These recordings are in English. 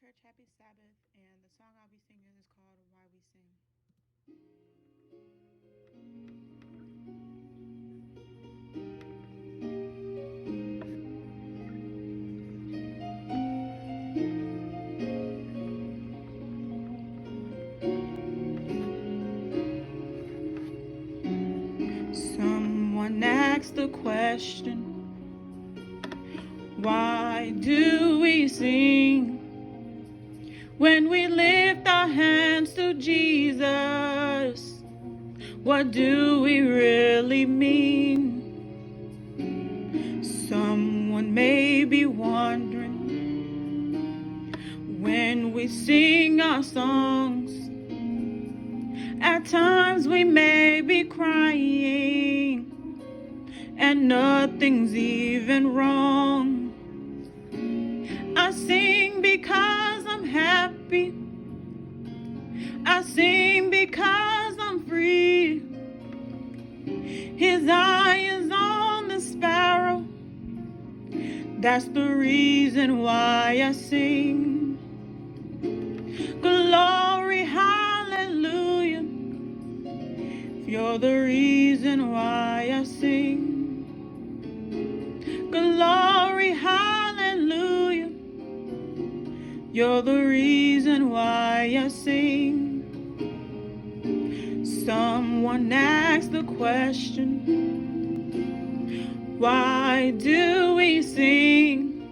church, happy Sabbath, and the song I'll be singing is called Why We Sing. Someone asked the question, why do we sing when we lift our hands to Jesus? What do we really mean? Someone may be wondering, when we sing our songs, at times we may be crying and nothing's even wrong. I sing because I'm happy. I sing because I'm free. His eye is on the sparrow. That's the reason why I sing. Glory, hallelujah. You're the reason why I sing. Glory, hallelujah. You're the reason why I sing. Someone asked the question, why do we sing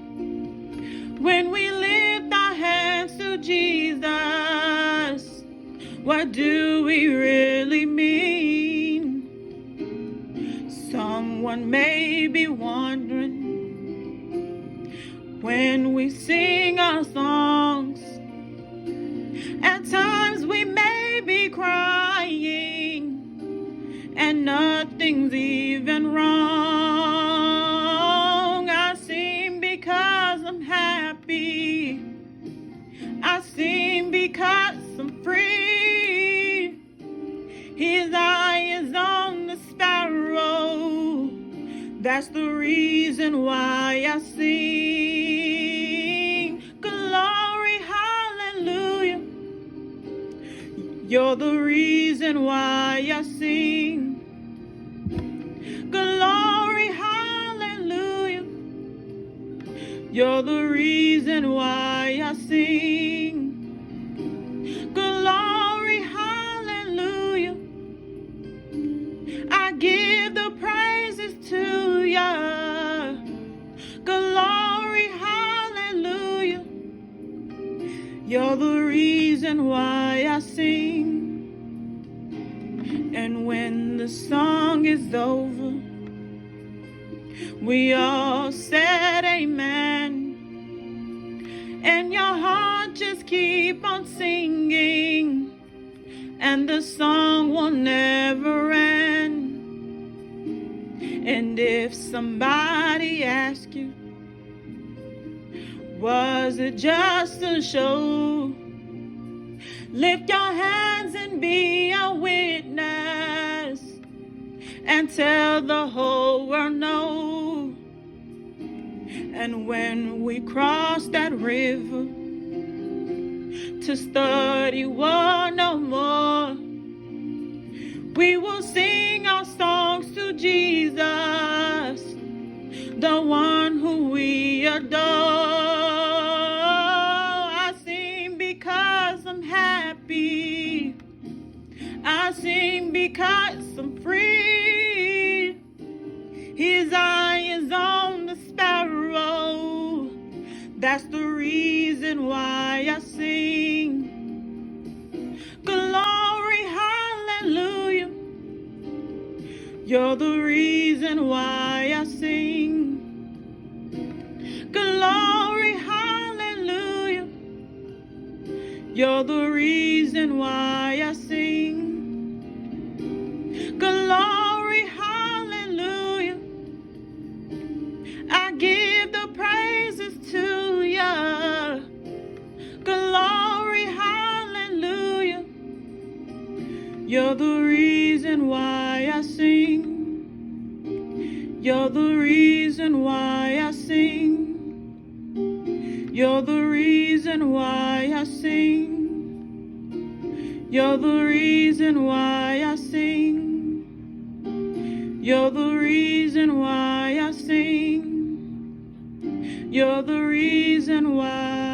when we lift our hands to Jesus? What do we really mean? Someone may be wondering, when we sing our songs, at times we may be crying and nothing's even wrong. I sing because I'm happy. I sing because I'm free. His eye is on the sparrow. That's the reason why I sing. Glory, hallelujah. You're the reason why I sing. Glory, hallelujah. You're the reason why I sing. Glory, hallelujah. I give the praises to ya. Glory, hallelujah. You're the reason why I sing. And when the song is over, we all said amen. And your heart just keep on singing, and the song will never end. And if somebody asks you, was it just a show? Lift your hands and be a witness, and tell the whole world no. And when we cross that river to study war no more, we will sing our songs to Jesus, the one who we adore. I sing because I'm happy. I sing because I'm free. His eye is on the sparrow. That's the reason why I sing. Glory, hallelujah. You're the reason why I sing. Glory, hallelujah. You're the reason why I sing. Glory, hallelujah. I give the praises to ya. Glory, hallelujah. You're the reason why I sing. You're the reason why I sing. You're the reason why I sing. You're the reason why I sing. You're the reason why I sing. You're the reason why.